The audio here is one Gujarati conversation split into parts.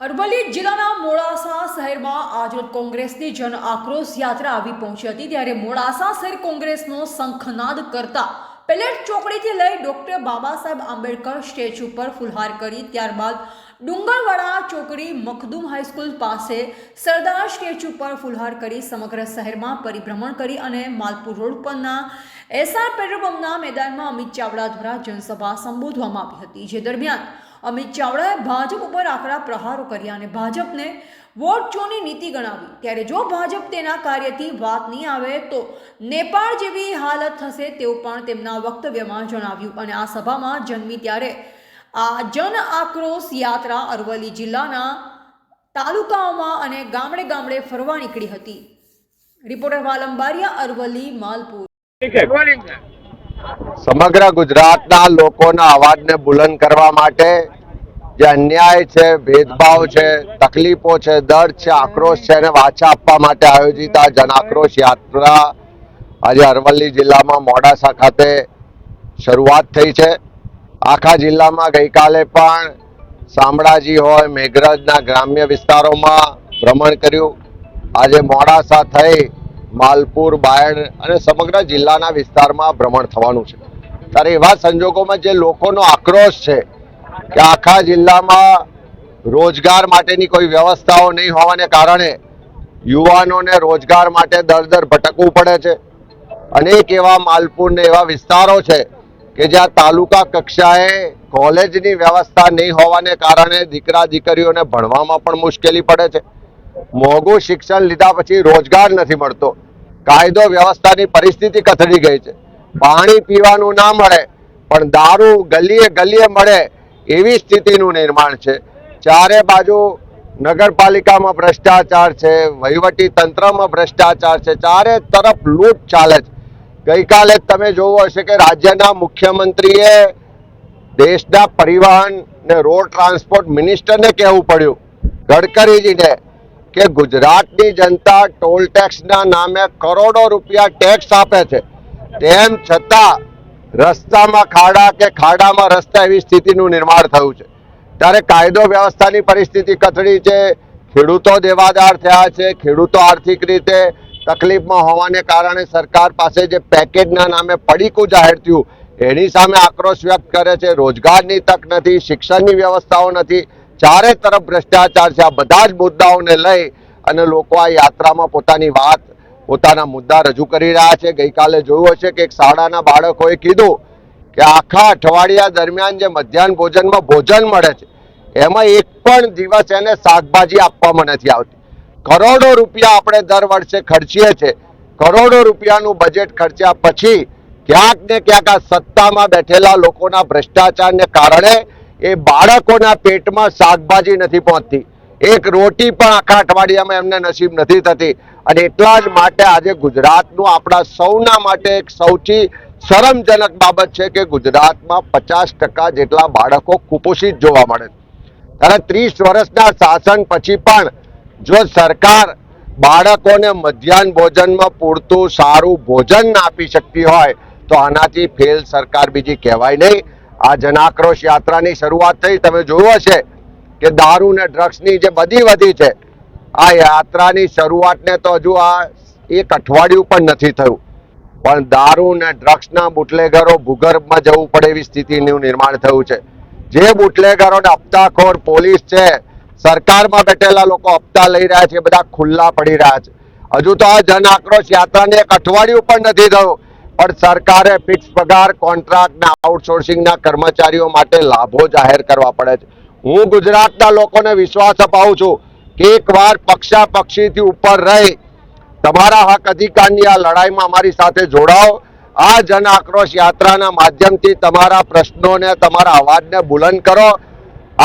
અરવલ્લી જિલ્લાના મોડાસા શહેરમાં આજરોજ કોંગ્રેસની જન આક્રોશ યાત્રા આવી પહોંચી હતી ત્યારે મોડાસા શહેર કોંગ્રેસનો શંખનાદ કરતા પેલેટ ચોકડીથી લઈ ડોક્ટર બાબા સાહેબ આંબેડકર સ્ટેચ્યુ પર ફુલહાર કરી ત્યારબાદ ડુંગરવાડા ચોકડી મખદુમ હાઈસ્કૂલ પાસે સરદાર સ્ટેચ્યુ પર ફુલહાર કરી સમગ્ર શહેરમાં પરિભ્રમણ કરી અને માલપુર રોડ પરના એસઆર પેટ્રોલ પંપના મેદાનમાં અમિત ચાવડા દ્વારા જનસભા સંબોધવામાં આવી હતી જે દરમિયાન અમિત ચાવડાએ ભાજપ ઉપર આકરા પ્રહારો કર્યા અને ભાજપને વોટ ચોરની નીતિ ગણાવી ત્યારે જો ભાજપ તેના કાર્યથી વાત નહીં આવે તો નેપાળ જેવી હાલત થશે તેવું પણ તેમના વક્તવ્યમાં જણાવ્યું અને આ સભામાં જન્મી ત્યારે આ જન આક્રોશ યાત્રા અરવલ્લી જિલ્લાના તાલુકાઓમાં અને ગામડે ગામડે ફરવા નીકળી હતી. રિપોર્ટર વાલંબારિયા, અરવલ્લી, માલપુર. સમગ્ર ગુજરાતના લોકોના અવાજને બુલંદ કરવા માટે જે અન્યાય છે, ભેદભાવ છે, તકલીફો છે, દર્દ છે, આક્રોશ છે એને વાચા આપવા માટે આયોજિત આ જન આક્રોશ યાત્રા આજે અરવલ્લી જિલ્લામાં મોડાસા ખાતે શરૂઆત થઈ છે. આખા જિલ્લામાં ગઈકાલે પણ શામળાજી હોય, મેઘરજના ગ્રામ્ય વિસ્તારોમાં ભ્રમણ કર્યું. આજે મોડાસા થઈ માલપુર, બાયડ અને સમગ્ર જિલ્લાના વિસ્તારમાં ભ્રમણ થવાનું છે. ત્યારે એવા સંજોગોમાં જે લોકોનો આક્રોશ છે કે આખા જિલ્લામાં રોજગાર માટેની કોઈ વ્યવસ્થાઓ નહીં હોવાને કારણે યુવાનોને રોજગાર માટે દર ભટકવું પડે છે. અનેક એવા માલપુરને એવા વિસ્તારો છે કે જ્યાં તાલુકા કક્ષાએ કોલેજની વ્યવસ્થા નહીં હોવાને કારણે દીકરા દીકરીઓને ભણવામાં પણ મુશ્કેલી પડે છે. મોંઘું શિક્ષણ લીધા પછી રોજગાર નથી મળતો. કાયદો વ્યવસ્થાની પરિસ્થિતિ કથળી ગઈ છે. પાણી પીવાનું ના મળે પણ દારૂ ગલીએ ગલીએ મળે એવી સ્થિતિનું નિર્માણ છે. ચારે બાજુ નગરપાલિકામાં ભ્રષ્ટાચાર છે, વહીવટી તંત્રમાં ભ્રષ્ટાચાર છે, ચારે તરફ લૂંટ ચાલે છે. ગઈકાલે તમે જોયું હશે કે રાજ્યના મુખ્યમંત્રીએ દેશના પરિવહન ને રોડ ટ્રાન્સપોર્ટ મિનિસ્ટરને કહેવું પડ્યું, ગડકરીજીને, કે ગુજરાતની જનતા ટોલ ટેક્સના નામે કરોડો રૂપિયા ટેક્સ આપે છે, તેમ છતાં રસ્તામાં ખાડા કે ખાડામાં રસ્તા એવી સ્થિતિનું નિર્માણ થયું છે. ત્યારે કાયદો વ્યવસ્થાની પરિસ્થિતિ કથળી છે, ખેડૂતો દેવાદાર થયા છે, ખેડૂતો આર્થિક રીતે તકલીફમાં હોવાને કારણે સરકાર પાસે જે પેકેજના નામે પડીકું જાહેર થયું એની સામે આક્રોશ વ્યક્ત કરે છે. રોજગારની તક નથી, શિક્ષણની વ્યવસ્થાઓ નથી, ચારે તરફ ભ્રષ્ટાચાર છે. આ બધા જ મુદ્દાઓને લઈ અને લોકો આ યાત્રામાં પોતાની વાત, પોતાના મુદ્દા રજૂ કરી રહ્યા છે. ગઈકાલે જોયું હશે કે એક શાળાના બાળકોએ કીધું કે આખા અઠવાડિયા દરમિયાન જે મધ્યાહન ભોજનમાં ભોજન મળે છે એમાં એક પણ દિવસ એને શાકભાજી આપવામાં નથી આવતી. કરોડો રૂપિયા આપણે દર વર્ષે ખર્ચીએ છીએ. કરોડો રૂપિયાનું બજેટ ખર્ચ્યા પછી ક્યાંક ને ક્યાંક આ સત્તામાં બેઠેલા લોકોના ભ્રષ્ટાચારને કારણે એ બાળકોના પેટમાં શાકભાજી નથી પહોંચતી. એક રોટી પણ આખા અઠવાડિયામાં એમને નસીબ નથી થતી. અને એટલા જ માટે આજે ગુજરાતનું આપણા સૌના માટે એક સૌથી શરમજનક બાબત છે કે ગુજરાતમાં 50% જેટલા બાળકો કુપોષિત જોવા મળે છે. ત્યારે 30 વર્ષના શાસન પછી પણ જો સરકાર બાળકોને મધ્યાહન ભોજનમાં પૂરતું સારું ભોજન ના આપી શકતી હોય તો આનાથી ફેલ સરકાર બીજી કહેવાય નહીં. આ જન આક્રોશ યાત્રાની શરૂઆત થઈ. તમે જોયું હશે કે દારૂ ને ડ્રગ્સની જે બધી વધી છે, આ યાત્રાની શરૂઆતને તો હજુ આ એક અઠવાડિયું પણ નથી થયું, પણ દારૂ ને ડ્રગ્સના બુટલેગરો ભૂગર્ભમાં જવું પડે એવી સ્થિતિનું નિર્માણ થયું છે. જે બુટલેગરોને હપ્તાખોર પોલીસ છે, સરકારમાં બેઠેલા લોકો હપ્તા લઈ રહ્યા છે, બધા ખુલ્લા પડી રહ્યા છે. હજુ તો આ જન આક્રોશ યાત્રાને એક અઠવાડિયું પણ નથી થયું, પણ સરકારે ફિક્સ પગાર, કોન્ટ્રાક્ટ ને આઉટસોર્સિંગના કર્મચારીઓ માટે લાભો જાહેર કરવા પડે છે. હું ગુજરાતના લોકોને વિશ્વાસ અપાવું છું કે એકવાર પક્ષાપક્ષીથી ઉપર રહી તમારા હક અધિકારની આ લડાઈમાં અમારી સાથે જોડાઓ. આ જન આક્રોશ યાત્રાના માધ્યમથી તમારા પ્રશ્નોને, તમારા અવાજને બુલંદ કરો.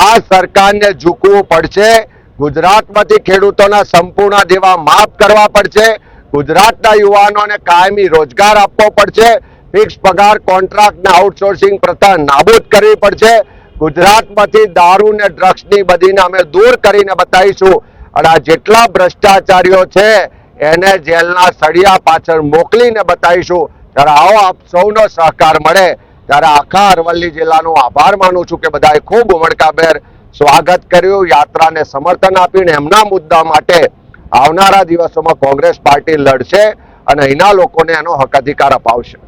આ સરકારને ઝૂકવું પડશે. ગુજરાતમાંથી ખેડૂતોના સંપૂર્ણ દેવા માફ કરવા પડશે. ગુજરાતના યુવાનોને કાયમી રોજગાર આપવો પડશે. ફિક્સ પગાર, કોન્ટ્રાક્ટ ને આઉટસોર્સિંગ પ્રથા નાબૂદ કરવી પડશે. ગુજરાતમાંથી દારૂ ને ડ્રગ્સની બધીને અમે દૂર કરીને બતાવીશું. અને આ જેટલા ભ્રષ્ટાચારીઓ છે એને જેલના સળિયા પાછળ મોકલીને બતાવીશું. ત્યારે આવો આપ સૌનો સહકાર મળે ત્યારે આખા અરવલ્લી જિલ્લાનો આભાર માનું છું કે બધાએ ખૂબ ઉમળકાભેર સ્વાગત કર્યું, યાત્રાને સમર્થન આપીને એમના મુદ્દા માટે આવનારા દિવસોમાં કોંગ્રેસ પાર્ટી લડશે અને અહીંના લોકોને એનો હક અધિકાર અપાવશે.